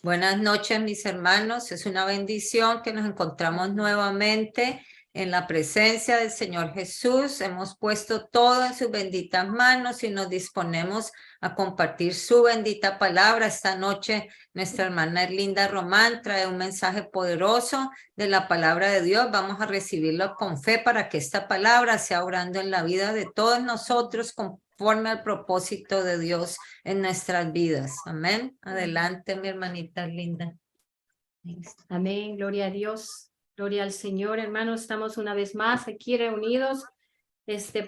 Buenas noches, mis hermanos. Es una bendición que nos encontramos nuevamente en la presencia del Señor Jesús. Hemos puesto todo en sus benditas manos y nos disponemos a compartir su bendita palabra. Esta noche nuestra hermana Erlinda Román trae un mensaje poderoso de la palabra de Dios. Vamos a recibirlo con fe para que esta palabra sea obrando en la vida de todos nosotros conforme al propósito de Dios en nuestras vidas. Amén. Adelante, mi hermanita linda. Amén, gloria a Dios, gloria al Señor. Hermanos, estamos una vez más aquí reunidos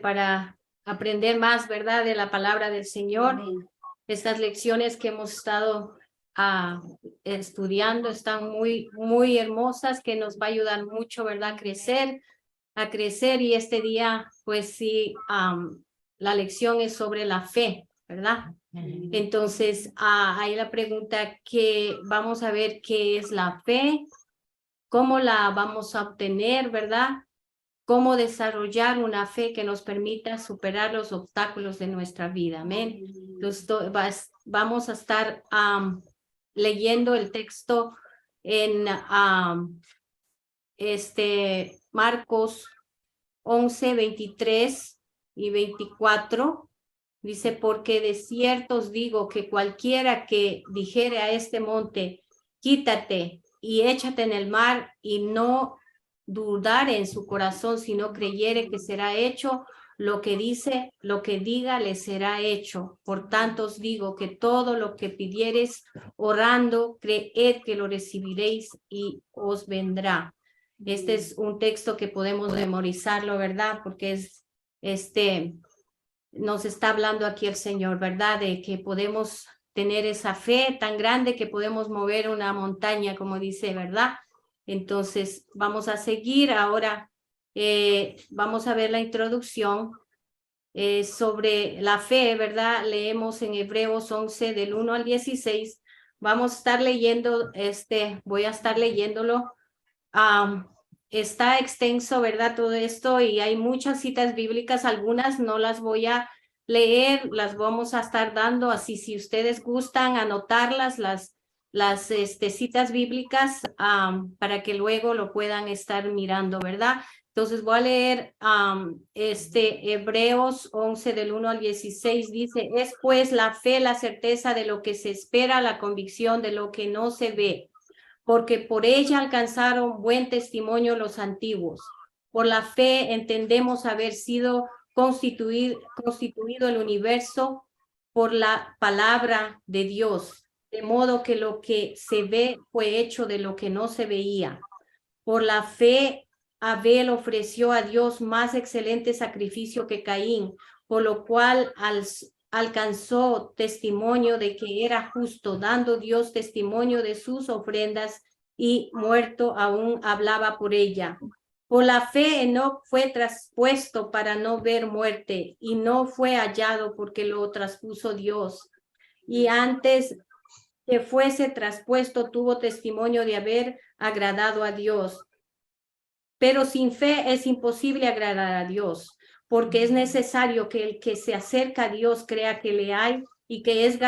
para aprender más, ¿verdad?, de la palabra del Señor. Amén. Estas lecciones que hemos estado estudiando están muy hermosas, que nos va a ayudar mucho, ¿verdad?, a crecer. Y este día, pues sí, la lección es sobre la fe, ¿verdad? Entonces, hay la pregunta que vamos a ver qué es la fe, cómo la vamos a obtener, ¿verdad? Cómo desarrollar una fe que nos permita superar los obstáculos de nuestra vida. Amén. Entonces, vamos a estar leyendo el texto en Marcos 11, 23 y 24. Dice, porque de cierto os digo que cualquiera que dijere a este monte, quítate y échate en el mar, y no dudare en su corazón, sino creyere que será hecho lo que dice, lo que diga le será hecho. Por tanto os digo que todo lo que pidiereis orando, creed que lo recibiréis y os vendrá. Este es un texto que podemos memorizarlo, ¿verdad? Porque es nos está hablando aquí el Señor, ¿verdad? De que podemos tener esa fe tan grande que podemos mover una montaña, como dice, ¿verdad? Entonces, vamos a seguir ahora. Vamos a ver la introducción sobre la fe, ¿verdad? Leemos en Hebreos 11, del 1 al 16. Vamos a estar leyendo, voy a estar leyéndolo. Está extenso, ¿verdad? Todo esto, y hay muchas citas bíblicas. Algunas no las voy a leer, las vamos a estar dando, así si ustedes gustan anotarlas, las citas bíblicas, para que luego lo puedan estar mirando, ¿verdad? Entonces voy a leer Hebreos 11 del 1 al 16. Dice, es pues la fe, la certeza de lo que se espera, la convicción de lo que no se ve, porque por ella alcanzaron buen testimonio los antiguos. Por la fe entendemos haber sido constituido el universo por la palabra de Dios, de modo que lo que se ve fue hecho de lo que no se veía. Por la fe Abel ofreció a Dios más excelente sacrificio que Caín, por lo cual alcanzó testimonio de que era justo, dando Dios testimonio de sus ofrendas, y muerto aún hablaba por ella. Por la fe Enoc fue traspuesto para no ver muerte, y no fue hallado porque lo traspuso Dios. Y antes que fuese traspuesto tuvo testimonio de haber agradado a Dios. Pero sin fe es imposible agradar a Dios, porque es necesario que el que se acerca a Dios crea que le hay y que es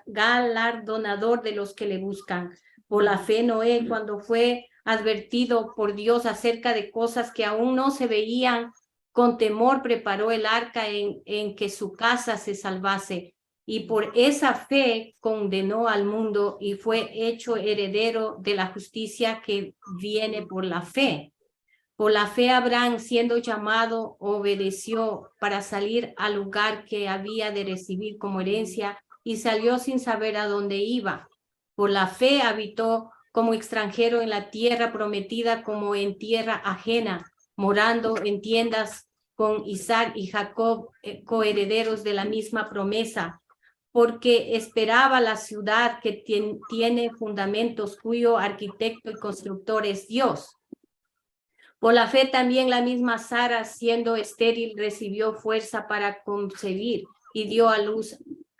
galardonador de los que le buscan. Por la fe Noé, cuando fue advertido por Dios acerca de cosas que aún no se veían, con temor preparó el arca en que su casa se salvase. Y por esa fe condenó al mundo y fue hecho heredero de la justicia que viene por la fe. Por la fe Abraham, siendo llamado, obedeció para salir al lugar que había de recibir como herencia, y salió sin saber a dónde iba. Por la fe habitó como extranjero en la tierra prometida, como en tierra ajena, morando en tiendas con Isaac y Jacob, coherederos de la misma promesa, porque esperaba la ciudad que tiene fundamentos, cuyo arquitecto y constructor es Dios. Por la fe también la misma Sara, siendo estéril, recibió fuerza para concebir y dio a luz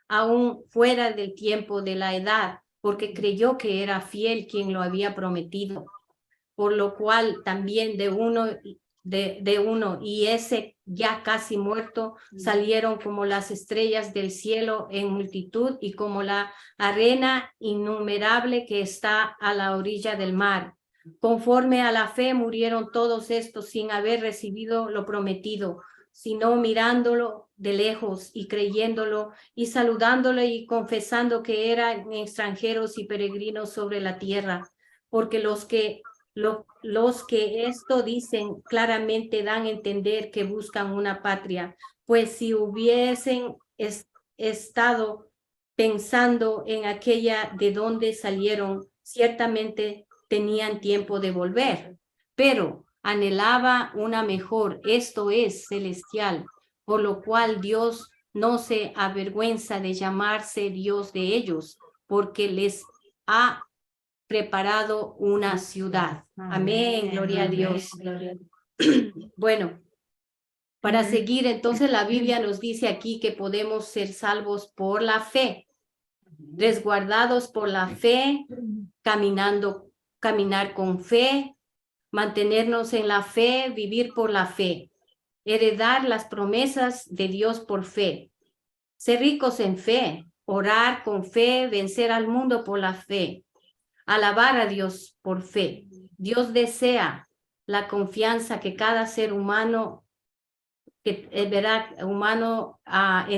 aún fuera del tiempo de la edad, porque creyó que era fiel quien lo había prometido. Por lo cual también de uno de uno, y ese ya casi muerto salieron como las estrellas del cielo en multitud y como la arena innumerable que está a la orilla del mar. Conforme a la fe murieron todos estos sin haber recibido lo prometido, sino mirándolo de lejos y creyéndolo y saludándolo y confesando que eran extranjeros y peregrinos sobre la tierra, porque los que esto dicen claramente dan a entender que buscan una patria, pues si hubiesen estado pensando en aquella de donde salieron, ciertamente tenían tiempo de volver, pero anhelaba una mejor, esto es celestial, por lo cual Dios no se avergüenza de llamarse Dios de ellos, porque les ha preparado una ciudad. Amén, gloria a Dios. Bueno, para seguir, entonces la Biblia nos dice aquí que podemos ser salvos por la fe, resguardados por la fe, caminar con fe, mantenernos en la fe, vivir por la fe, heredar las promesas de Dios por fe, ser ricos en fe, orar con fe, vencer al mundo por la fe, alabar a Dios por fe. Dios desea la confianza que cada ser humano, en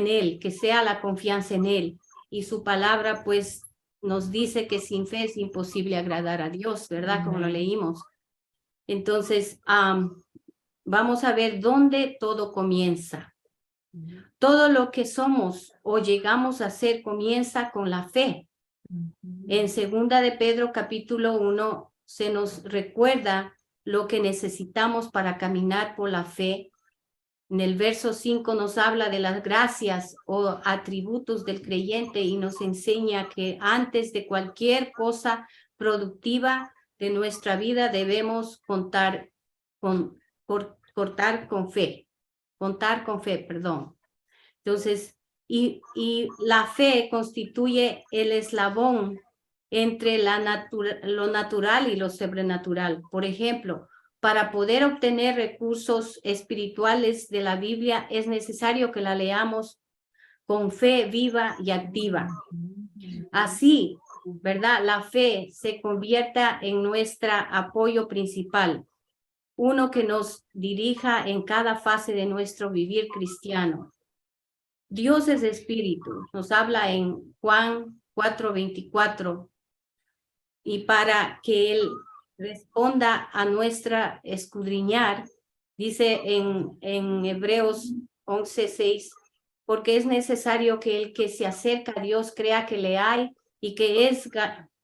Él, que sea la confianza en Él. Y su palabra, pues, nos dice que sin fe es imposible agradar a Dios, ¿verdad? Como lo leímos. Entonces, vamos a ver dónde todo comienza. Todo lo que somos o llegamos a ser comienza con la fe. En 2 de Pedro capítulo 1 se nos recuerda lo que necesitamos para caminar por la fe. En el verso 5 nos habla de las gracias o atributos del creyente y nos enseña que antes de cualquier cosa productiva de nuestra vida debemos contar con fe. Entonces, y la fe constituye el eslabón entre lo natural y lo sobrenatural. Por ejemplo, para poder obtener recursos espirituales de la Biblia es necesario que la leamos con fe viva y activa. Así, ¿verdad? La fe se convierta en nuestro apoyo principal, uno que nos dirija en cada fase de nuestro vivir cristiano. Dios es espíritu, nos habla en Juan 4:24, y para que Él responda a nuestra escudriñar, dice en Hebreos 11:6, porque es necesario que el que se acerca a Dios crea que le hay y que es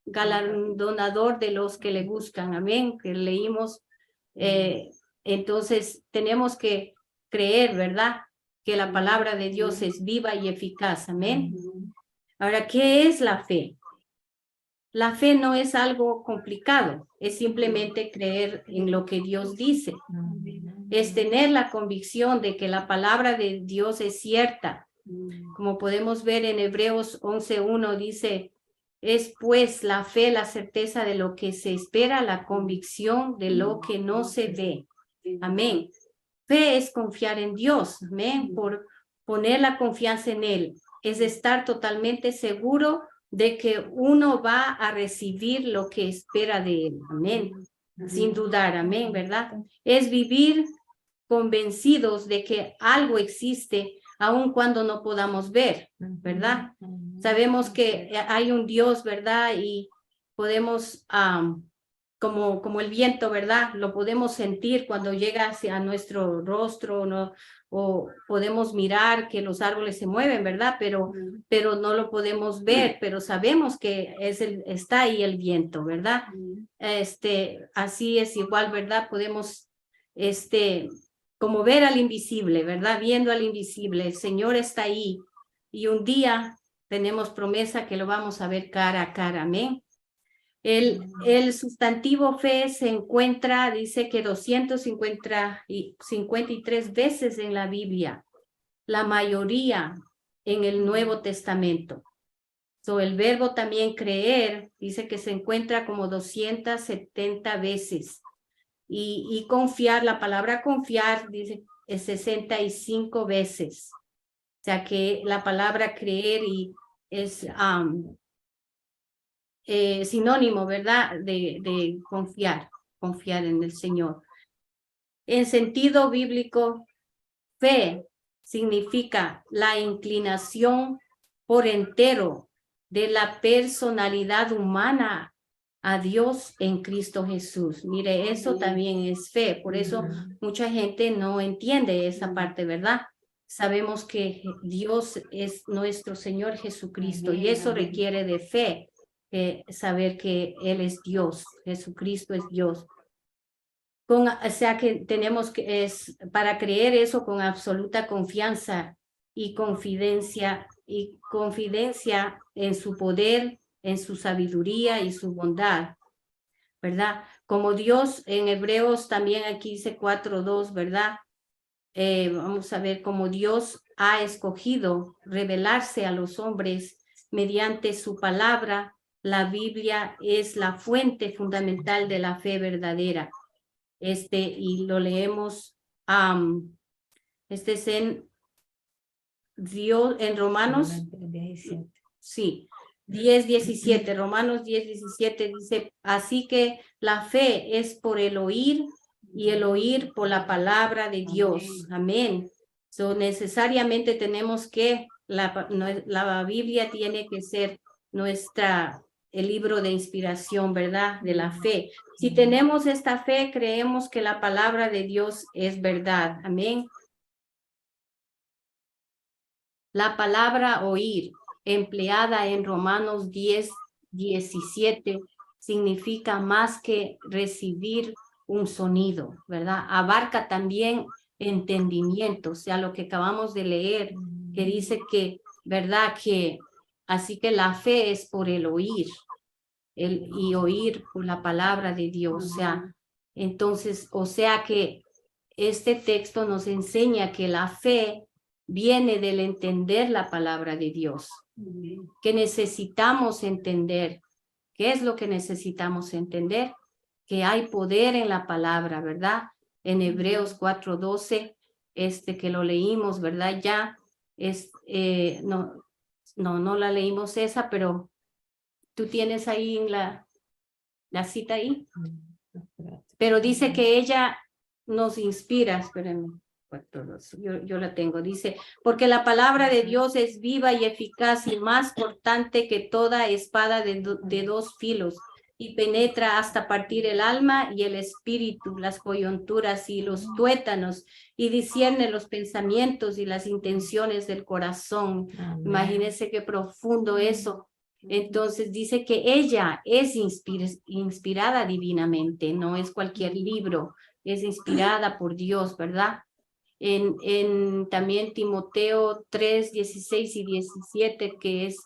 galardonador de los que le buscan. Amén, que leímos. Entonces tenemos que creer, ¿verdad? Que la palabra de Dios es viva y eficaz. Amén. Ahora, ¿qué es la fe? La fe no es algo complicado, es simplemente creer en lo que Dios dice. Es tener la convicción de que la palabra de Dios es cierta. Como podemos ver en Hebreos 11:1 dice, es pues la fe la certeza de lo que se espera, la convicción de lo que no se ve. Amén. Fe es confiar en Dios, amén, por poner la confianza en Él. Es estar totalmente seguro de que uno va a recibir lo que espera de Él, amén, sin dudar, amén, ¿verdad? Es vivir convencidos de que algo existe, aun cuando no podamos ver, ¿verdad? Sabemos que hay un Dios, ¿verdad? Y podemos... como el viento, ¿verdad? Lo podemos sentir cuando llega hacia nuestro rostro, ¿no? O podemos mirar que los árboles se mueven, ¿verdad? Pero no lo podemos ver, pero sabemos que está ahí el viento, ¿verdad? Así es igual, ¿verdad? Podemos, como ver al invisible, ¿verdad? Viendo al invisible, el Señor está ahí y un día tenemos promesa que lo vamos a ver cara a cara, amén. El sustantivo fe se encuentra, dice que 253 veces en la Biblia, la mayoría en el Nuevo Testamento. El verbo también creer, dice que se encuentra como 270 veces. Y confiar, la palabra confiar dice 65 veces. O sea que la palabra creer y es sinónimo, ¿verdad? De confiar en el Señor. En sentido bíblico, fe significa la inclinación por entero de la personalidad humana a Dios en Cristo Jesús. Mire, eso también es fe. Por eso mucha gente no entiende esa parte, ¿verdad? Sabemos que Dios es nuestro Señor Jesucristo y eso requiere de fe, saber que Él es Dios, Jesucristo es Dios. O sea que tenemos que, para creer eso con absoluta confianza y confidencia en su poder, en su sabiduría y su bondad, ¿verdad? Como Dios en Hebreos también aquí dice 4:2, ¿verdad? Vamos a ver cómo Dios ha escogido revelarse a los hombres mediante su palabra. La Biblia es la fuente fundamental de la fe verdadera. Y lo leemos, es en Dios, en Romanos, sí, 10:17, Romanos 10:17 dice, así que la fe es por el oír y el oír por la palabra de Dios. Amén. So, necesariamente tenemos que, la Biblia tiene que ser el libro de inspiración, ¿verdad? De la fe. Si tenemos esta fe, creemos que la palabra de Dios es verdad. Amén. La palabra oír, empleada en Romanos 10:17, significa más que recibir un sonido, ¿verdad? Abarca también entendimiento, o sea, lo que acabamos de leer, que dice que, ¿verdad? Que así que la fe es por el oír, y oír por la palabra de Dios, o sea, entonces, o sea que este texto nos enseña que la fe viene del entender la palabra de Dios, que necesitamos entender. ¿Qué es lo que necesitamos entender? Que hay poder en la palabra, ¿verdad? En Hebreos 4:12, que lo leímos, ¿verdad? Ya, no la leímos esa, pero tú tienes ahí la cita ahí. Pero dice que ella nos inspira, espérenme, yo la tengo, dice, porque la palabra de Dios es viva y eficaz y más cortante que toda espada de dos filos y penetra hasta partir el alma y el espíritu, las coyunturas y los tuétanos y discierne los pensamientos y las intenciones del corazón. Amén. Imagínense qué profundo eso. Entonces dice que ella es inspirada divinamente, no es cualquier libro, es inspirada por Dios, ¿verdad? También Timoteo 3:16 y 17, que es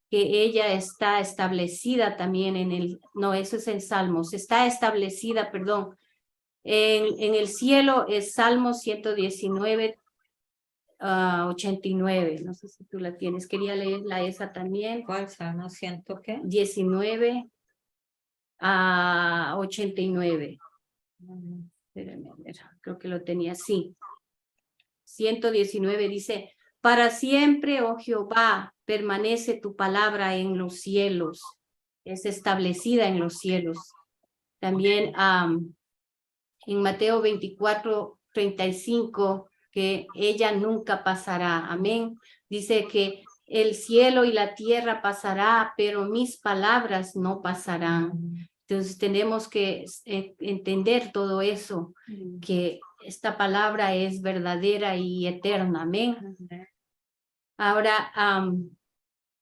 que ella está establecida también eso es en Salmos, está establecida, perdón, en el cielo es Salmo 119, 89, no sé si tú la tienes, quería leerla esa también. ¿Cuál? ¿Salmo 100 qué? 19 a 89. Espérame, a ver, creo que lo tenía así. 119 dice, para siempre, oh Jehová, permanece tu palabra en los cielos, es establecida en los cielos. También en Mateo 24:35, que ella nunca pasará. Amén. Dice que el cielo y la tierra pasará, pero mis palabras no pasarán. Entonces tenemos que entender todo eso, que esta palabra es verdadera y eterna. Amén. Ahora,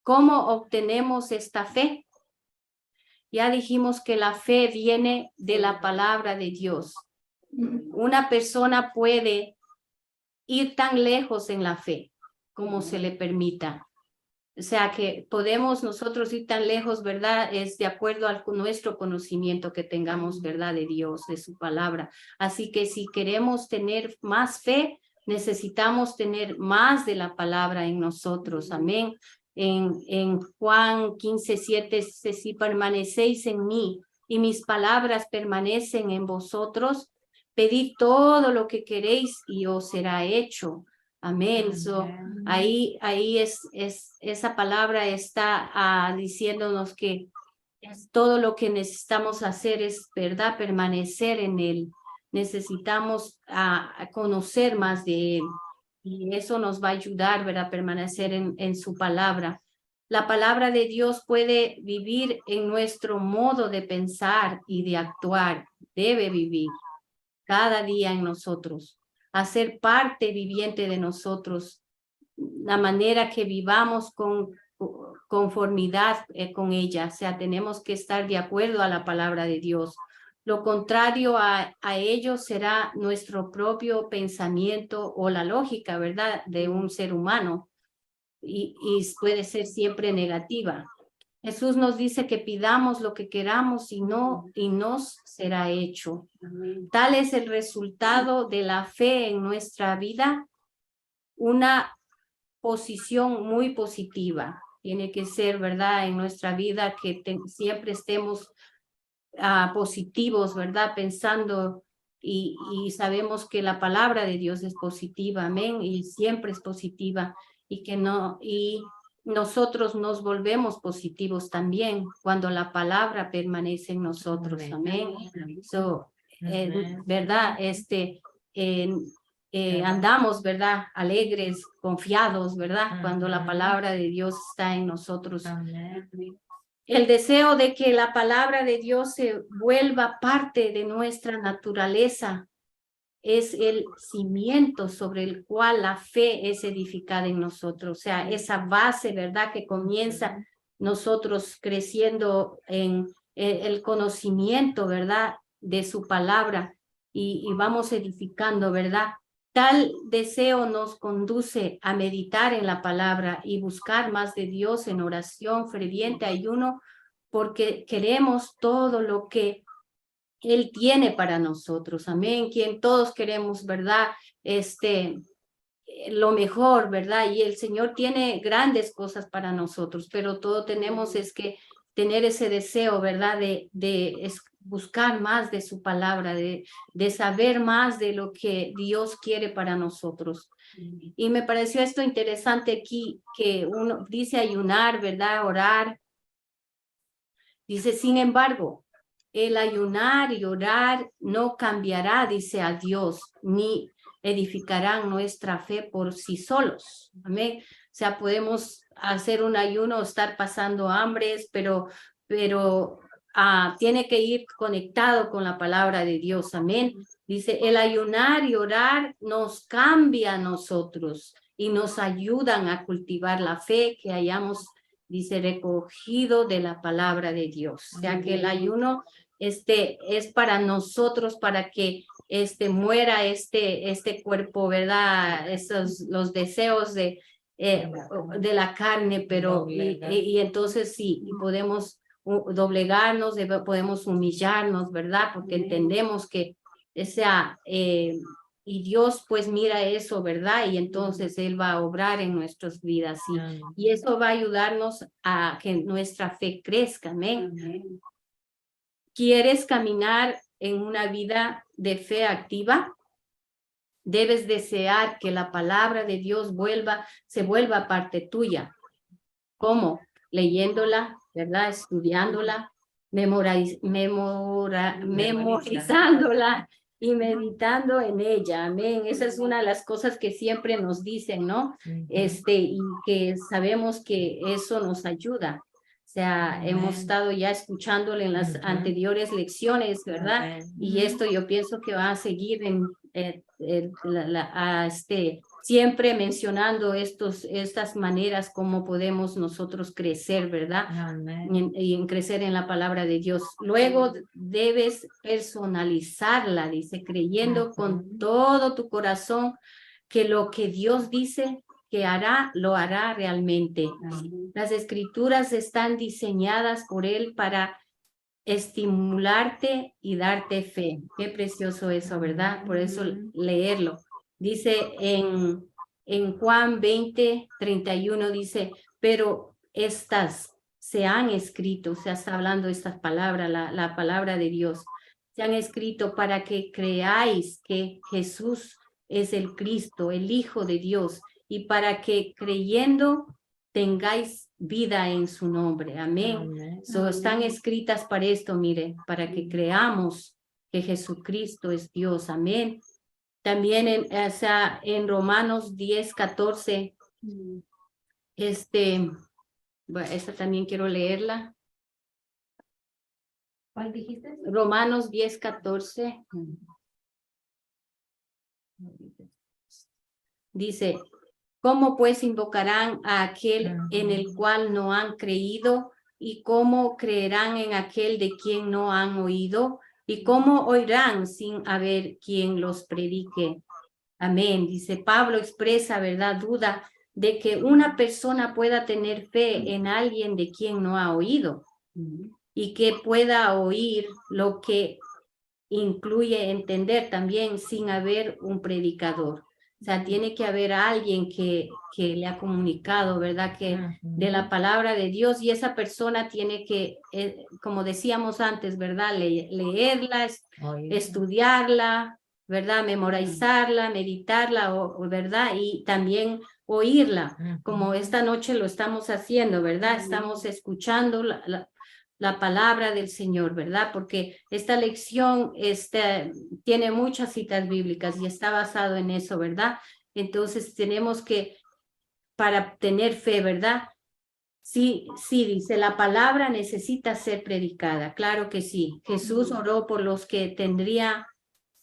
¿cómo obtenemos esta fe? Ya dijimos que la fe viene de la palabra de Dios. Una persona puede ir tan lejos en la fe como se le permita. O sea que podemos nosotros ir tan lejos, ¿verdad? Es de acuerdo a nuestro conocimiento que tengamos, ¿verdad? De Dios, de su palabra. Así que si queremos tener más fe, necesitamos tener más de la palabra en nosotros. Amén. En Juan 15:7 dice, si permanecéis en mí y mis palabras permanecen en vosotros, pedid todo lo que queréis y os será hecho. Amén. So, ahí esa palabra está diciéndonos que todo lo que necesitamos hacer es, ¿verdad?, permanecer en Él. Necesitamos a conocer más de Él. Y eso nos va a ayudar, ¿verdad?, a permanecer en su palabra. La palabra de Dios puede vivir en nuestro modo de pensar y de actuar. Debe vivir cada día en nosotros, hacer parte viviente de nosotros, la manera que vivamos con conformidad con ella. O sea, tenemos que estar de acuerdo a la palabra de Dios. Lo contrario a ello será nuestro propio pensamiento o la lógica, ¿verdad?, de un ser humano, y puede ser siempre negativa. Jesús nos dice que pidamos lo que queramos y nos será hecho. Tal es el resultado de la fe en nuestra vida, una posición muy positiva. Tiene que ser, ¿verdad?, en nuestra vida que siempre estemos positivos, ¿verdad?, pensando y sabemos que la palabra de Dios es positiva, amén, y siempre es positiva, y nosotros nos volvemos positivos también cuando la palabra permanece en nosotros, amén. So, ¿verdad? Andamos, ¿verdad?, alegres, confiados, ¿verdad?, cuando la palabra de Dios está en nosotros. Amén. El deseo de que la palabra de Dios se vuelva parte de nuestra naturaleza es el cimiento sobre el cual la fe es edificada en nosotros. O sea, esa base, ¿verdad?, que comienza nosotros creciendo en el conocimiento, ¿verdad?, de su palabra, y vamos edificando, ¿verdad? Tal deseo nos conduce a meditar en la palabra y buscar más de Dios en oración, ferviente ayuno, porque queremos todo lo que Él tiene para nosotros. Amén. Quien todos queremos, ¿verdad? Lo mejor, ¿verdad? Y el Señor tiene grandes cosas para nosotros, pero todo tenemos es que tener ese deseo, ¿verdad?, de buscar más de su palabra, de saber más de lo que Dios quiere para nosotros. Y me pareció esto interesante aquí, que uno dice ayunar, ¿verdad?, orar. Dice, sin embargo, el ayunar y orar no cambiará, dice, a Dios, ni edificarán nuestra fe por sí solos. Amén. O sea, podemos hacer un ayuno, estar pasando hambres, pero tiene que ir conectado con la palabra de Dios. Amén. Dice, el ayunar y orar nos cambia a nosotros y nos ayudan a cultivar la fe que hayamos, dice, recogido de la palabra de Dios. O sea, que el ayuno es para nosotros, para que muera este cuerpo, ¿verdad? Los deseos de la carne, pero y entonces sí, podemos doblegarnos, podemos humillarnos, ¿verdad? Porque entendemos que y Dios pues mira eso, ¿verdad? Y entonces Él va a obrar en nuestras vidas, y eso va a ayudarnos a que nuestra fe crezca, amén. ¿Quieres caminar en una vida de fe activa? Debes desear que la palabra de Dios se vuelva parte tuya. ¿Cómo? Leyéndola, ¿verdad? Estudiándola, memorizándola y meditando en ella. Amén. Esa es una de las cosas que siempre nos dicen, ¿no? Y que sabemos que eso nos ayuda. O sea, hemos estado ya escuchándole en las anteriores lecciones, ¿verdad? Y esto yo pienso que va a seguir siempre mencionando estas maneras como podemos nosotros crecer, ¿verdad? Y en crecer en la palabra de Dios. Luego debes personalizarla, dice, creyendo con todo tu corazón que lo que Dios dice que hará, lo hará realmente. Las escrituras están diseñadas por Él para estimularte y darte fe. Qué precioso eso, ¿verdad? Por eso leerlo. Dice en Juan 20:31, dice, pero estas se han escrito, o sea, está hablando estas palabras, la palabra de Dios, se han escrito para que creáis que Jesús es el Cristo, el Hijo de Dios, y para que creyendo tengáis vida en su nombre. Amén. Amén. Están escritas para esto, mire, para que creamos que Jesucristo es Dios. Amén. También en Romanos 10:14, bueno, esta también quiero leerla. ¿Cuál dijiste? Romanos 10:14. Dice, ¿cómo pues invocarán a aquel en el cual no han creído? ¿Y cómo creerán en aquel de quien no han oído? ¿Y cómo oirán sin haber quien los predique? Amén. Dice Pablo, expresa, ¿verdad? Duda de que una persona pueda tener fe en alguien de quien no ha oído y que pueda oír lo que incluye entender también sin haber un predicador. O sea, tiene que haber alguien que le ha comunicado, ¿verdad? Que de la palabra de Dios, y esa persona tiene que, como decíamos antes, ¿verdad? Leerla, estudiarla, ¿verdad? Memorizarla, meditarla, ¿verdad? Y también oírla, como esta noche lo estamos haciendo, ¿verdad? Estamos escuchando la palabra del Señor, ¿verdad? Porque esta lección tiene muchas citas bíblicas y está basado en eso, ¿verdad? Entonces tenemos que, para tener fe, ¿verdad? Sí, dice, la palabra necesita ser predicada, claro que sí. Jesús oró por los que tendría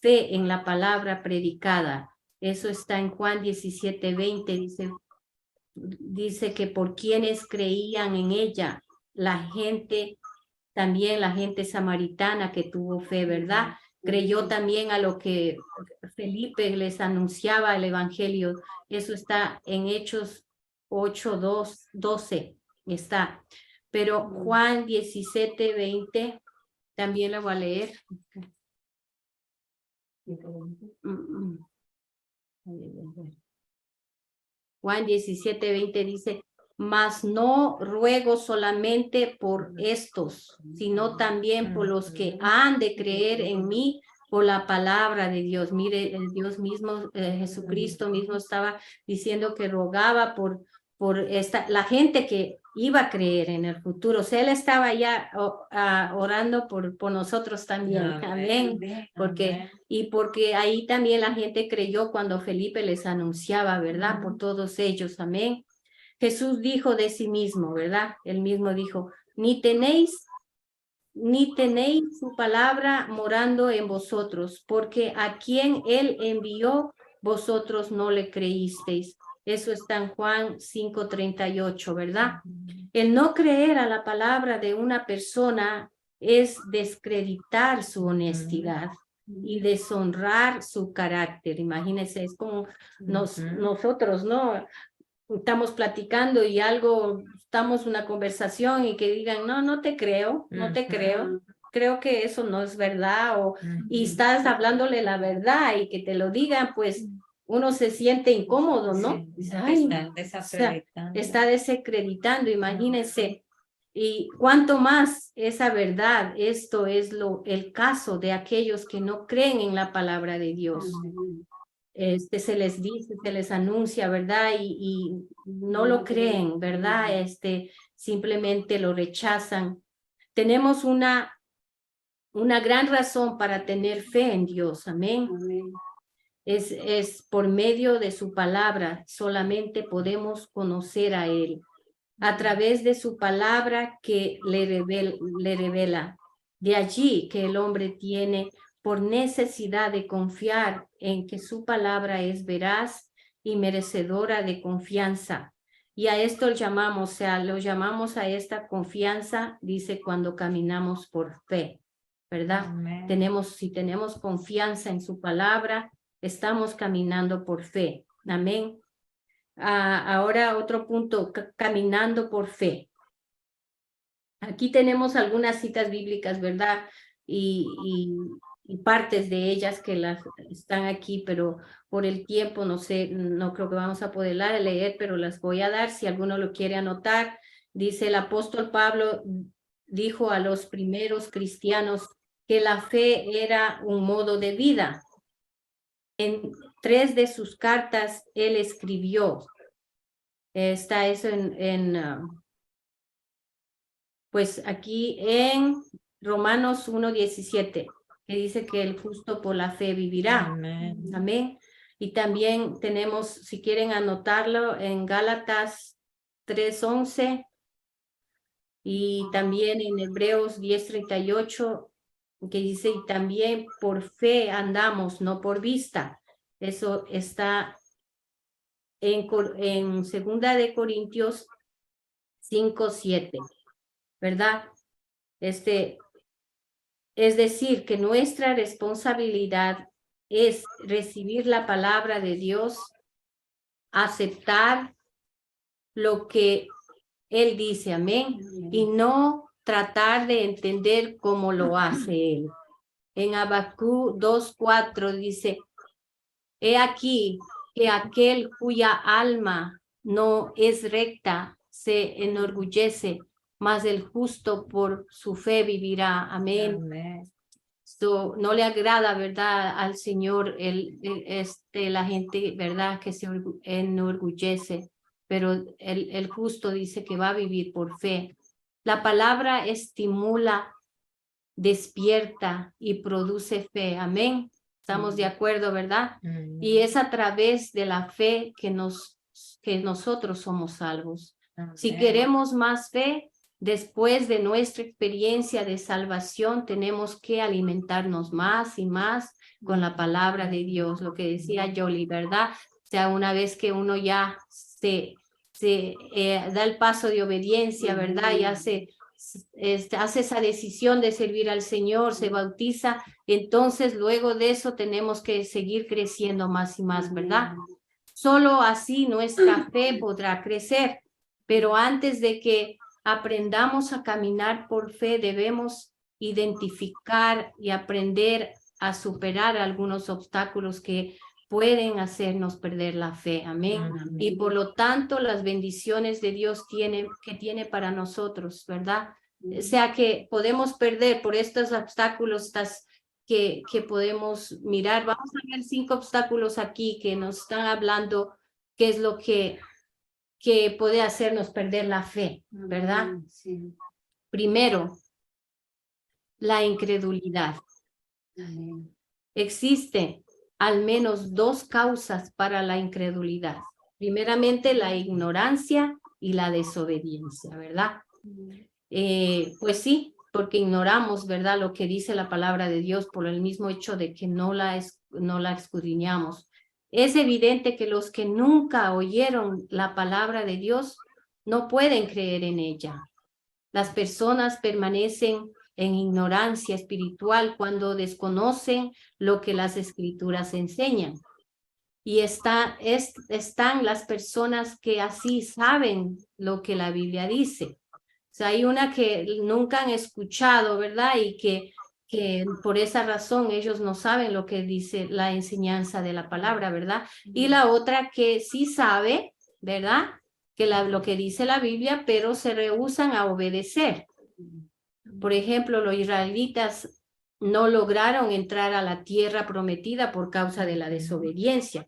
fe en la palabra predicada. Eso está en Juan 17:20, dice que por quienes creían en ella, también la gente samaritana que tuvo fe, ¿verdad? Creyó también a lo que Felipe les anunciaba el evangelio. Eso está en Hechos 8:12, está. Pero Juan 17:20, también lo voy a leer. Juan 17:20 dice, mas no ruego solamente por estos, sino también por los que han de creer en mí por la palabra de Dios. Mire, el Dios mismo, Jesucristo mismo estaba diciendo que rogaba por la gente que iba a creer en el futuro. O sea, él estaba ya orando por nosotros también. Amén. Porque ahí también la gente creyó cuando Felipe les anunciaba, ¿verdad? Por todos ellos. Amén. Jesús dijo de sí mismo, ¿verdad? Él mismo dijo, ni tenéis su palabra morando en vosotros, porque a quien él envió, vosotros no le creísteis. Eso está en Juan 5:38, ¿verdad? El no creer a la palabra de una persona es descreditar su honestidad y deshonrar su carácter. Imagínense, es como nosotros, ¿no? Estamos platicando y estamos en una conversación y que digan, no te creo, creo que eso no es verdad, y estás hablándole la verdad y que te lo digan, pues uno se siente incómodo, ¿no? Sí, Ay, desacreditando. está desacreditando, imagínense. Y cuánto más esa verdad, esto es el caso de aquellos que no creen en la palabra de Dios. Se les dice, se les anuncia, ¿verdad? Y no lo creen, ¿verdad? Simplemente lo rechazan. Tenemos una gran razón para tener fe en Dios, amén. Es por medio de su palabra, solamente podemos conocer a Él. A través de su palabra que le revela. De allí que el hombre tiene por necesidad de confiar en que su palabra es veraz y merecedora de confianza. Y a esto lo llamamos a esta confianza, dice, cuando caminamos por fe, ¿verdad? Si tenemos confianza en su palabra, estamos caminando por fe. Amén. Ahora otro punto, caminando por fe. Aquí tenemos algunas citas bíblicas, ¿verdad? Y partes de ellas que las están aquí, pero por el tiempo no sé, no creo que vamos a poder leer, pero las voy a dar si alguno lo quiere anotar. Dice el apóstol Pablo, dijo a los primeros cristianos que la fe era un modo de vida. En 3 de sus cartas él escribió, está eso pues aquí en Romanos 1:17, que dice que el justo por la fe vivirá. Amén. Amén. Y también tenemos, si quieren anotarlo, en Gálatas 3:11 y también en Hebreos 10:38, que dice, y también por fe andamos, no por vista. Eso está en Segunda de Corintios 5:7, ¿verdad? Es decir, que nuestra responsabilidad es recibir la palabra de Dios, aceptar lo que Él dice, amén, y no tratar de entender cómo lo hace Él. En Habacuc 2:4 dice, he aquí que aquel cuya alma no es recta se enorgullece, mas el justo por su fe vivirá. Amén. Amén. No le agrada, ¿verdad? Al Señor la gente, ¿verdad? Que se enorgullece, pero el justo dice que va a vivir por fe. La palabra estimula, despierta y produce fe. Amén. Estamos de acuerdo, ¿verdad? Y es a través de la fe que nosotros somos salvos. Si Amén. queremos más fe, después de nuestra experiencia de salvación, tenemos que alimentarnos más y más con la palabra de Dios, lo que decía Jolie, ¿verdad? O sea, una vez que uno ya se da el paso de obediencia, ¿verdad? Ya hace esa decisión de servir al Señor, se bautiza, entonces luego de eso tenemos que seguir creciendo más y más, ¿verdad? Solo así nuestra fe podrá crecer, pero antes de que aprendamos a caminar por fe, debemos identificar y aprender a superar algunos obstáculos que pueden hacernos perder la fe. Amén. Amén. Y por lo tanto, las bendiciones de Dios que tiene para nosotros, ¿verdad? O sea que podemos perder por estos obstáculos que podemos mirar. Vamos a ver 5 obstáculos aquí que nos están hablando qué es lo que puede hacernos perder la fe, ¿verdad? Sí. Primero, la incredulidad. Amén. Existen al menos 2 causas para la incredulidad. Primeramente, la ignorancia y la desobediencia, ¿verdad? Pues sí, porque ignoramos, ¿verdad? Lo que dice la palabra de Dios por el mismo hecho de que no la escudriñamos. Es evidente que los que nunca oyeron la palabra de Dios no pueden creer en ella. Las personas permanecen en ignorancia espiritual cuando desconocen lo que las escrituras enseñan. Y están las personas que así saben lo que la Biblia dice. O sea, hay una que nunca han escuchado, ¿verdad? Y que por esa razón ellos no saben lo que dice la enseñanza de la palabra, ¿verdad? Y la otra que sí sabe, ¿verdad? Que lo que dice la Biblia, pero se rehúsan a obedecer. Por ejemplo, los israelitas no lograron entrar a la tierra prometida por causa de la desobediencia.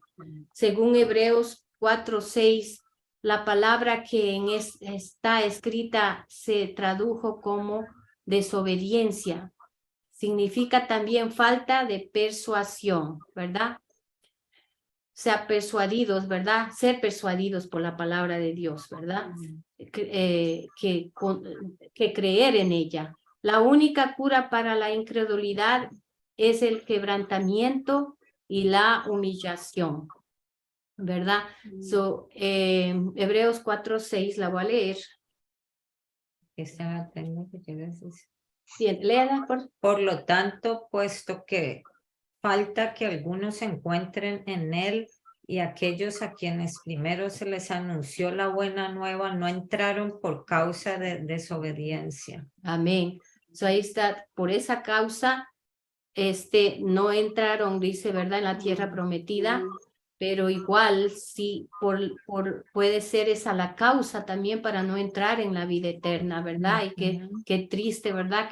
Según Hebreos 4:6, la palabra que está escrita se tradujo como desobediencia. Significa también falta de persuasión, ¿verdad? O sea, persuadidos, ¿verdad? Ser persuadidos por la palabra de Dios, ¿verdad? Que creer en ella. La única cura para la incredulidad es el quebrantamiento y la humillación, ¿verdad? Hebreos 4:6, la voy a leer. Bien, léala, Por lo tanto, puesto que falta que algunos se encuentren en él y aquellos a quienes primero se les anunció la buena nueva no entraron por causa de desobediencia. Amén. Ahí está, por esa causa, no entraron, dice, ¿verdad? En la tierra prometida, pero igual sí, puede ser esa la causa también para no entrar en la vida eterna, ¿verdad? Y qué triste, ¿verdad?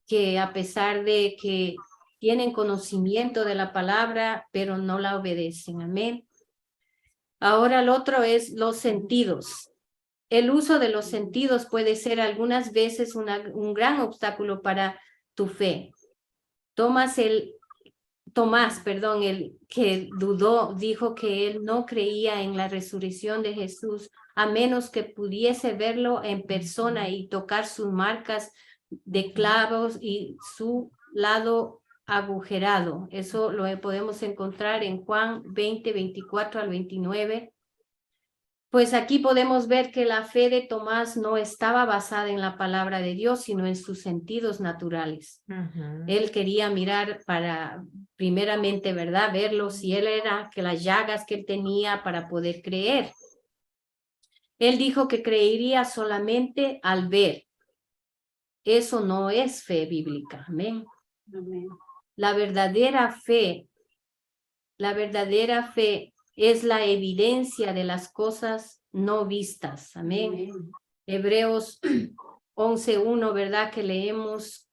que a pesar de que tienen conocimiento de la palabra, pero no la obedecen. Amén. Ahora el otro es los sentidos. El uso de los sentidos puede ser algunas veces un gran obstáculo para tu fe. Tomás, el que dudó, dijo que él no creía en la resurrección de Jesús a menos que pudiese verlo en persona y tocar sus marcas de clavos y su lado agujerado. Eso lo podemos encontrar en Juan 20, 24 al 29. Pues aquí podemos ver que la fe de Tomás no estaba basada en la palabra de Dios, sino en sus sentidos naturales. Él quería mirar para, primeramente, ¿verdad? Verlo si él era, que las llagas que él tenía para poder creer. Él dijo que creería solamente al ver. Eso no es fe bíblica. Amén. Amén. La verdadera fe es la evidencia de las cosas no vistas. Amén. Hebreos 11:1, ¿verdad? Que leemos,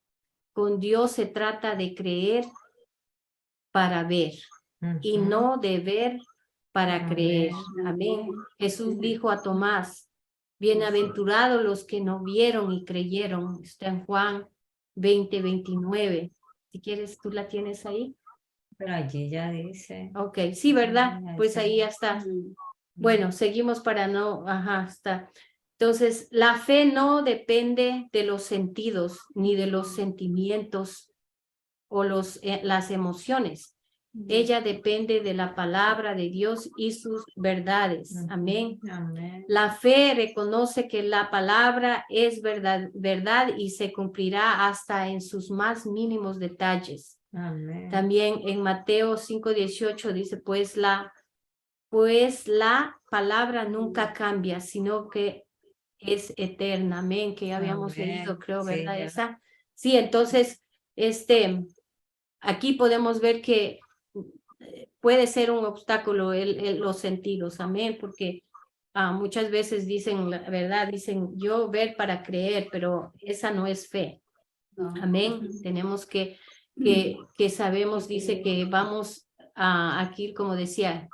con Dios se trata de creer para ver y no de ver para creer. Amén. Jesús dijo a Tomás, bienaventurados los que no vieron y creyeron. Está en Juan 20, 29. Si quieres, ¿tú la tienes ahí? Pero allí ya dice. Ok, sí, ¿verdad? Ah, Pues sí. ahí ya está. Bueno, seguimos para no, ajá, está. Entonces, la fe no depende de los sentidos, ni de los sentimientos o las emociones. Ella depende de la palabra de Dios y sus verdades. Amén. Amén. La fe reconoce que la palabra es verdad y se cumplirá hasta en sus más mínimos detalles. Amén. También en Mateo 5:18 dice, pues la palabra nunca cambia, sino que es eterna. Amén, que ya habíamos Amén. leído, creo, Sí, ¿verdad? ya. Esa. Sí, entonces, aquí podemos ver que puede ser un obstáculo los sentidos. Amén, porque muchas veces dicen, la verdad, dicen yo ver para creer, pero esa no es fe. Amén. Tenemos que sabemos, dice que vamos aquí, como decía,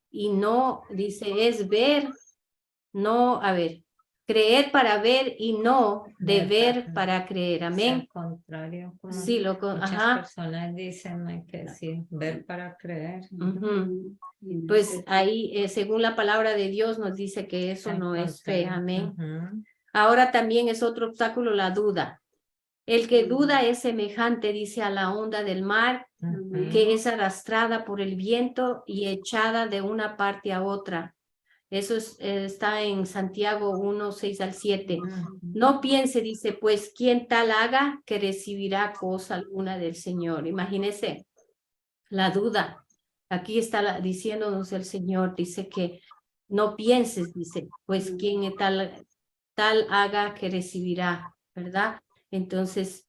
y no, dice, es ver, no, a ver, creer para ver y no de ver para creer. Amén. Al contrario, como Sí, muchas ajá. personas dicen que sí, ver para creer. Pues ahí, según la palabra de Dios, nos dice que eso Al no es fe. contrario. Amén. Ahora también es otro obstáculo la duda. El que duda es semejante, dice, a la onda del mar, que es arrastrada por el viento y echada de una parte a otra. Eso está en Santiago 1, 6 al 7. No piense, dice, pues quien tal haga que recibirá cosa alguna del Señor. Imagínese la duda. Aquí está diciéndonos el Señor, dice que no pienses, dice, pues quien tal haga que recibirá, ¿verdad? Entonces,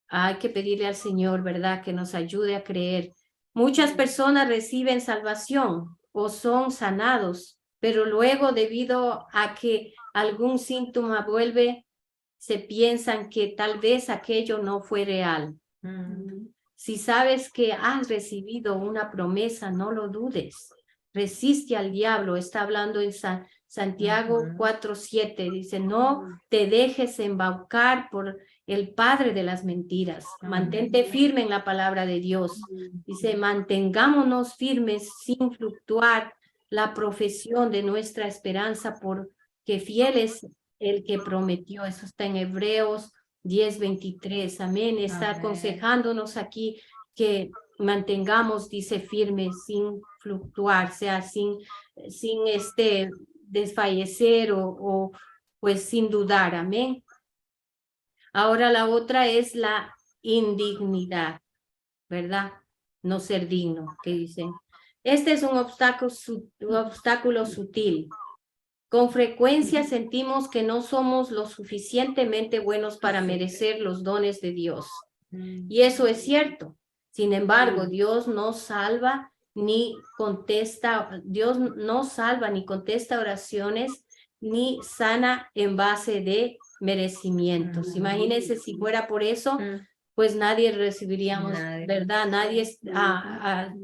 hay que pedirle al Señor, ¿verdad? Que nos ayude a creer. Muchas personas reciben salvación o son sanados, pero luego, debido a que algún síntoma vuelve, se piensan que tal vez aquello no fue real. Si sabes que has recibido una promesa, no lo dudes. Resiste al diablo. Está hablando en Santiago 4:7. Dice, no te dejes embaucar por el padre de las mentiras. Mantente firme en la palabra de Dios. Dice, mantengámonos firmes sin fluctuar la profesión de nuestra esperanza, porque fiel es el que prometió. Eso está en Hebreos 10:23. Amén. Está aconsejándonos aquí que mantengamos, dice, firmes sin fluctuar, sea sin desfallecer o pues sin dudar. Amén. Ahora la otra es la indignidad, ¿verdad? No ser digno, que dicen. Este es un obstáculo sutil. Con frecuencia sentimos que no somos lo suficientemente buenos para merecer los dones de Dios. Y eso es cierto. Sin embargo, Dios no salva ni contesta oraciones, ni sana en base de merecimientos. Imagínense si fuera por eso, pues nadie recibiríamos, Nadie. ¿verdad? Nadie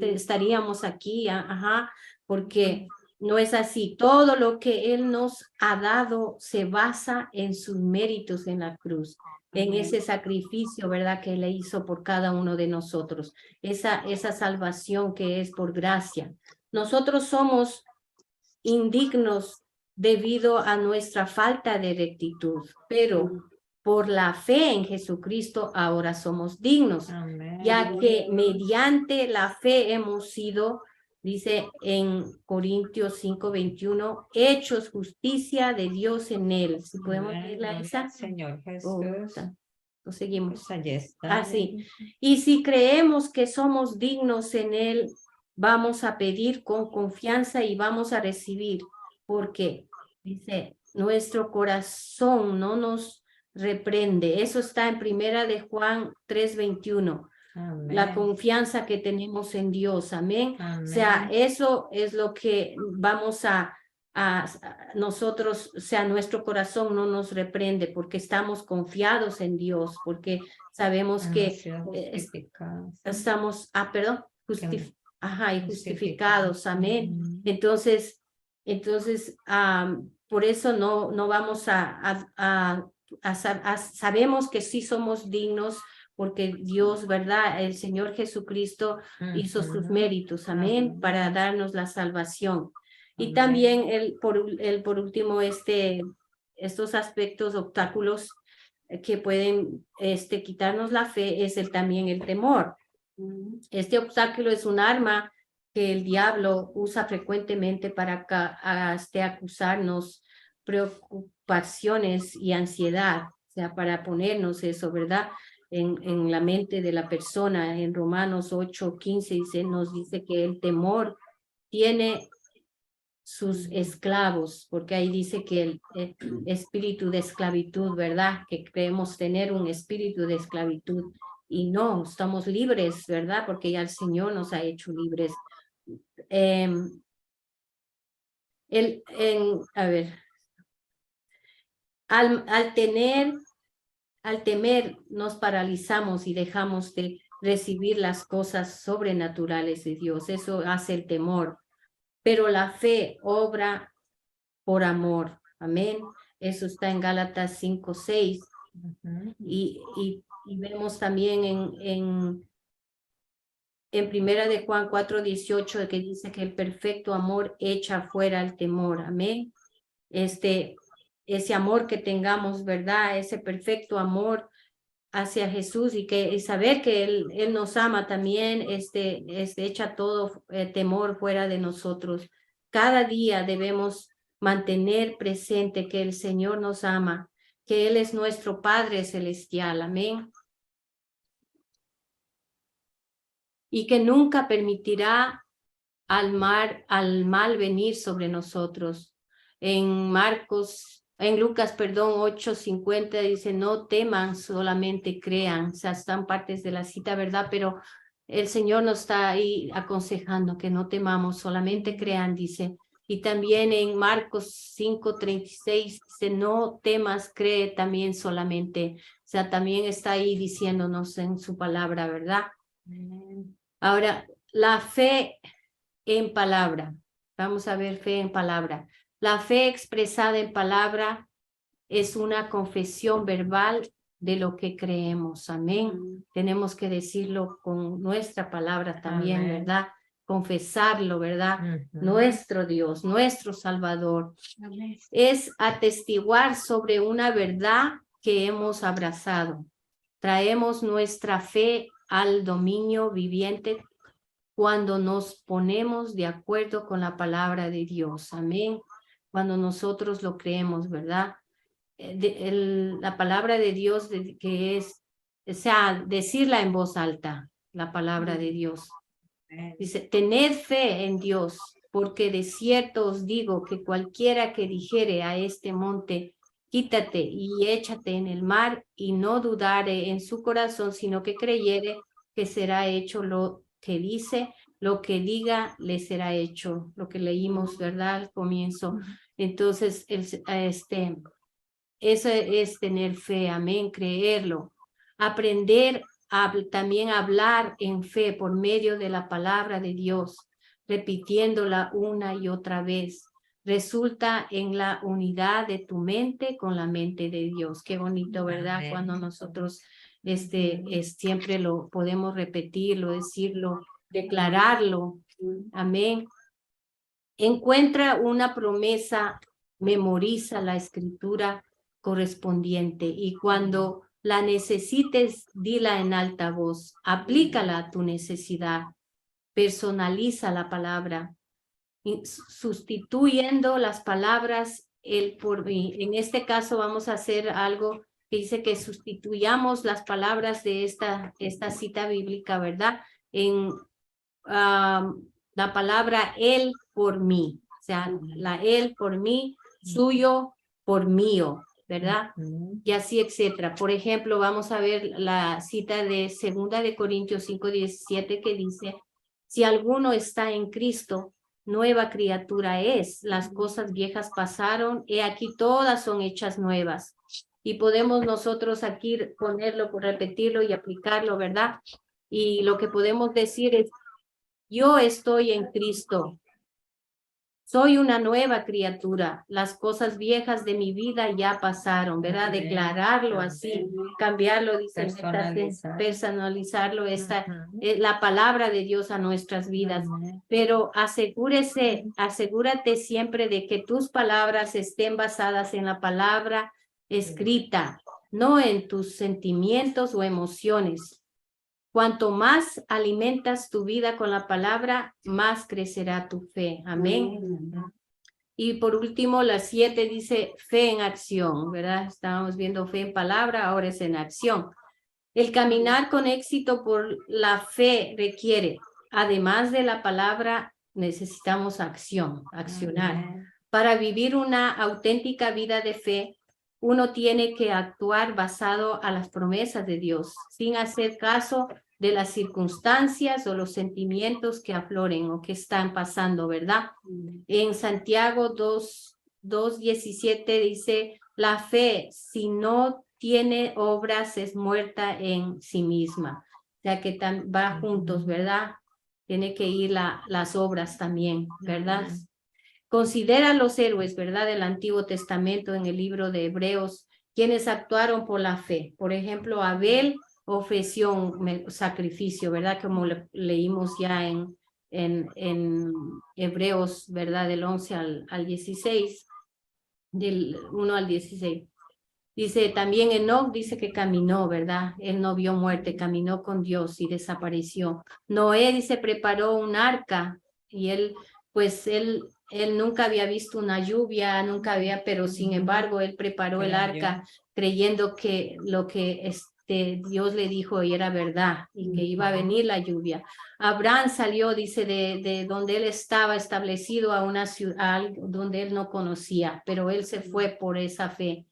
estaríamos aquí, ajá, porque no es así. Todo lo que Él nos ha dado se basa en sus méritos en la cruz, en ese sacrificio, ¿verdad? Que Él hizo por cada uno de nosotros, esa salvación que es por gracia. Nosotros somos indignos debido a nuestra falta de rectitud, pero por la fe en Jesucristo ahora somos dignos, Amén. ya que mediante la fe hemos sido, dice en Corintios 5:21, hechos justicia de Dios en él. Si podemos leerla esa. Señor Oh, Jesús. seguimos. Pues allí está. Así. Y si creemos que somos dignos en él, vamos a pedir con confianza y vamos a recibir, porque dice, nuestro corazón no nos reprende. Eso está en Primera de Juan 3:21. Amén. La confianza que tenemos en Dios. Amén. Amén. O sea, eso es lo que vamos a nosotros, o sea, nuestro corazón no nos reprende porque estamos confiados en Dios, porque sabemos Hemos que sido justificados. estamos, perdón, Que- ajá, y justificados, amén. Entonces, por eso no vamos sabemos que sí somos dignos, porque Dios, ¿verdad? El Señor Jesucristo hizo sus méritos, amén, para darnos la salvación. Y también por último, estos aspectos, obstáculos que pueden quitarnos la fe es también el temor. Este obstáculo es un arma que el diablo usa frecuentemente para acusarnos preocupaciones y ansiedad, o sea, para ponernos eso, ¿verdad? En la mente de la persona. En Romanos 8:15 nos dice que el temor tiene sus esclavos, porque ahí dice que el espíritu de esclavitud, ¿verdad? Que creemos tener un espíritu de esclavitud y no, estamos libres, ¿verdad? Porque ya el Señor nos ha hecho libres. A ver, al temer, nos paralizamos y dejamos de recibir las cosas sobrenaturales de Dios. Eso hace el temor. Pero la fe obra por amor. Amén. Eso está en Gálatas 5:6. Y vemos también en Primera de Juan 4:18 que dice que el perfecto amor echa fuera el temor. Amén. Ese amor que tengamos, ¿verdad? Ese perfecto amor hacia Jesús y saber que Él nos ama también, echa todo temor fuera de nosotros. Cada día debemos mantener presente que el Señor nos ama, que Él es nuestro Padre Celestial, amén. Y que nunca permitirá al mal venir sobre nosotros. En Lucas, 8:50 dice, no teman, solamente crean. O sea, están partes de la cita, ¿verdad? Pero el Señor nos está ahí aconsejando que no temamos, solamente crean, dice. Y también en Marcos 5:36 dice, no temas, cree también solamente. O sea, también está ahí diciéndonos en su palabra, ¿verdad? Ahora, la fe en palabra. Vamos a ver fe en palabra. La fe expresada en palabra es una confesión verbal de lo que creemos. Amén. Tenemos que decirlo con nuestra palabra también, Amén. ¿verdad? Confesarlo, ¿verdad? Nuestro Dios, nuestro Salvador. Amén. Es atestiguar sobre una verdad que hemos abrazado. Traemos nuestra fe al dominio viviente cuando nos ponemos de acuerdo con la palabra de Dios. Amén. Cuando nosotros lo creemos, ¿verdad? La palabra de Dios que es, o sea, decirla en voz alta, la palabra de Dios. Dice, tened fe en Dios, porque de cierto os digo que cualquiera que dijere a este monte, quítate y échate en el mar, y no dudare en su corazón, sino que creyere que será hecho lo que dice, lo que diga le será hecho, lo que leímos, ¿verdad? Al comienzo. Entonces, Eso es tener fe, amén, creerlo. Aprender a también hablar en fe por medio de la palabra de Dios, repitiéndola una y otra vez. Resulta en la unidad de tu mente con la mente de Dios. Qué bonito, ¿verdad? Amén. Cuando nosotros siempre lo podemos repetirlo, decirlo, declararlo. Amén. Encuentra una promesa, memoriza la escritura correspondiente y cuando la necesites, dila en alta voz, aplícala a tu necesidad, personaliza la palabra, sustituyendo las palabras el por mí. En este caso vamos a hacer algo que dice que sustituyamos las palabras de esta cita bíblica, ¿verdad? En la palabra él por mí, o sea, la él por mí, suyo por mío, ¿verdad? Y así, etcétera. Por ejemplo, vamos a ver la cita de 2 Corintios 5:17 que dice, si alguno está en Cristo, nueva criatura es, las cosas viejas pasaron, he aquí todas son hechas nuevas. Y podemos nosotros aquí ponerlo, repetirlo y aplicarlo, ¿verdad? Y lo que podemos decir es, yo estoy en Cristo. Soy una nueva criatura. Las cosas viejas de mi vida ya pasaron, ¿verdad? Declararlo así, cambiarlo, dice, personalizarlo, la palabra de Dios a nuestras vidas. Pero asegúrate siempre de que tus palabras estén basadas en la palabra escrita, no en tus sentimientos o emociones. Cuanto más alimentas tu vida con la palabra, más crecerá tu fe. Amén. Y por último, la 7 dice fe en acción, ¿verdad? Estábamos viendo fe en palabra, ahora es en acción. El caminar con éxito por la fe requiere, además de la palabra, necesitamos acción, accionar. Para vivir una auténtica vida de fe, uno tiene que actuar basado a las promesas de Dios, sin hacer caso de las circunstancias o los sentimientos que afloren o que están pasando, ¿verdad? En Santiago 2:17 dice, la fe, si no tiene obras, es muerta en sí misma. O sea que va juntos, ¿verdad? Tiene que ir las obras también, ¿verdad? Considera los héroes, ¿verdad? Del Antiguo Testamento en el libro de Hebreos, quienes actuaron por la fe. Por ejemplo, Abel ofreció un sacrificio, ¿verdad? Como leímos ya en Hebreos, ¿verdad? Del 11 al 16, del 1 al 16. Dice, también Enoc dice que caminó, ¿verdad? Él no vio muerte, caminó con Dios y desapareció. Noé dice, preparó un arca y él nunca había visto una lluvia, nunca había, pero sin embargo, él preparó el arca creyendo que lo que Dios le dijo y era verdad y que iba a venir la lluvia. Abraham salió, dice, de donde él estaba establecido a una ciudad donde él no conocía, pero él se fue por esa fe.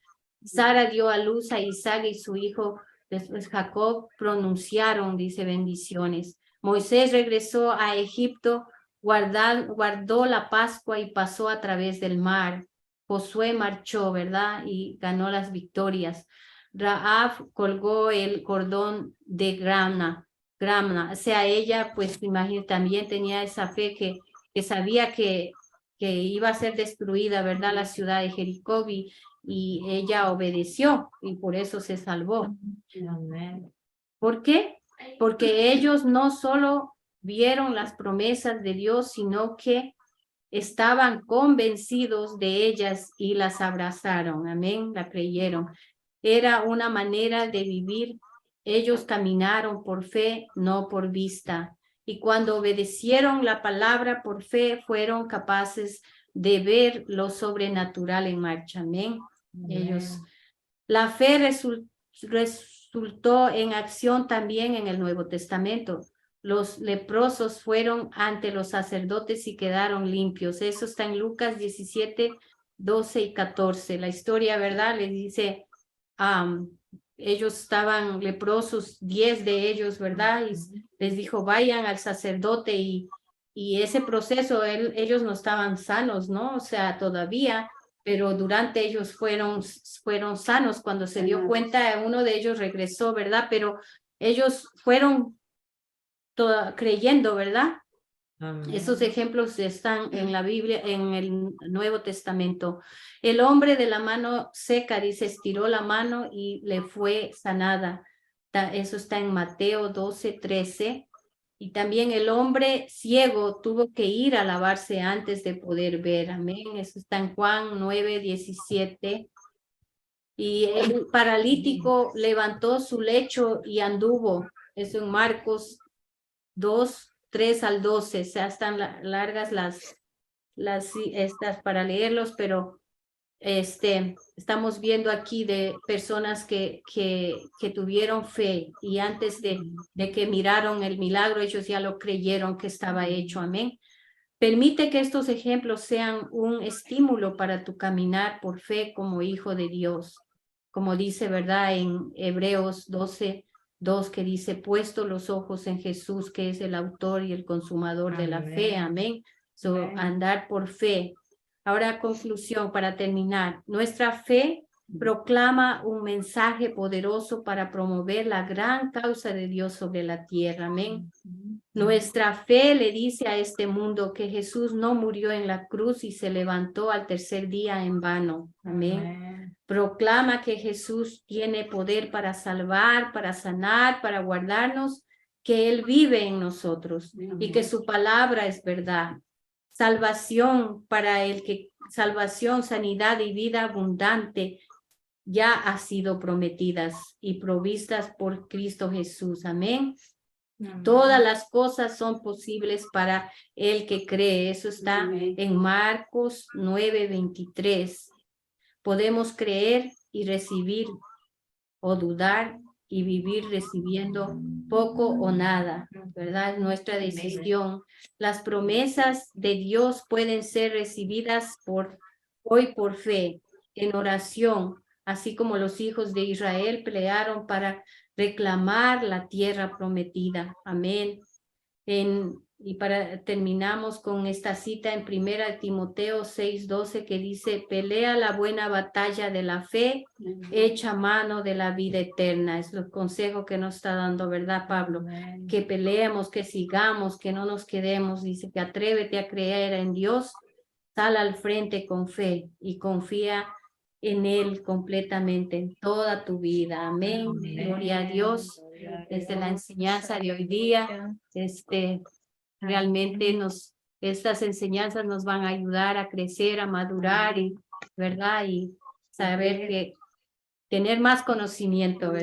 Sara dio a luz a Isaac y su hijo, después Jacob, pronunciaron, dice, bendiciones. Moisés regresó a Egipto, guardó la Pascua y pasó a través del mar. Josué marchó, ¿verdad? Y ganó las victorias. Rahab colgó el cordón de Gramna. O sea, ella, pues, imagínate, también tenía esa fe que sabía que iba a ser destruida, ¿verdad? La ciudad de Jericó y ella obedeció y por eso se salvó. Amén. ¿Por qué? Porque ellos no solo vieron las promesas de Dios, sino que estaban convencidos de ellas y las abrazaron. Amén, la creyeron. Era una manera de vivir. Ellos caminaron por fe, no por vista. Y cuando obedecieron la palabra por fe, fueron capaces de ver lo sobrenatural en marcha. Amén. Ellos. La fe resultó en acción también en el Nuevo Testamento. Los leprosos fueron ante los sacerdotes y quedaron limpios. Eso está en Lucas 17, 12 y 14. La historia, ¿verdad? Les dice, ellos estaban leprosos, 10 de ellos, ¿verdad? Y les dijo, vayan al sacerdote y ese proceso, ellos no estaban sanos, ¿no? O sea, todavía, pero durante ellos fueron sanos. Cuando se dio cuenta, uno de ellos regresó, ¿verdad? Pero ellos fueron creyendo, ¿verdad? Esos ejemplos están en la Biblia, en el Nuevo Testamento. El hombre de la mano seca, dice, estiró la mano y le fue sanada. Eso está en Mateo 12:13. Y también el hombre ciego tuvo que ir a lavarse antes de poder ver. Amén. Eso está en Juan 9:17. Y el paralítico levantó su lecho y anduvo. Eso en Marcos 2:3-12. O sea, están largas estas para leerlos, pero estamos viendo aquí de personas que tuvieron fe y antes de que miraron el milagro, ellos ya lo creyeron que estaba hecho. Amén. Permite que estos ejemplos sean un estímulo para tu caminar por fe como hijo de Dios. Como dice, ¿verdad? En Hebreos 12:2, que dice, puesto los ojos en Jesús, que es el autor y el consumador de la fe. Amén. Andar por fe. Ahora, conclusión para terminar. Nuestra fe proclama un mensaje poderoso para promover la gran causa de Dios sobre la tierra. Amén. Nuestra fe le dice a este mundo que Jesús no murió en la cruz y se levantó al tercer día en vano. Amén. Proclama que Jesús tiene poder para salvar, para sanar, para guardarnos, que Él vive en nosotros y que su palabra es verdad. Salvación salvación, sanidad y vida abundante ya ha sido prometidas y provistas por Cristo Jesús. Amén. Todas las cosas son posibles para el que cree. Eso está en Marcos 9:23. Podemos creer y recibir o dudar y vivir recibiendo poco o nada, ¿verdad? Nuestra decisión. Las promesas de Dios pueden ser recibidas hoy por fe, en oración, así como los hijos de Israel pelearon para reclamar la tierra prometida. Amén. Y terminamos con esta cita en 1 Timoteo 6:12 que dice, pelea la buena batalla de la fe, echa mano de la vida eterna. Es el consejo que nos está dando, ¿verdad, Pablo? Amén. Que peleemos, que sigamos, que no nos quedemos. Dice que atrévete a creer en Dios, sal al frente con fe y confía en Él completamente en toda tu vida. Amén. Amén. Gloria a Dios. Desde la enseñanza de hoy día, realmente estas enseñanzas nos van a ayudar a crecer, a madurar, ¿verdad? Y saber que tener más conocimiento, ¿verdad?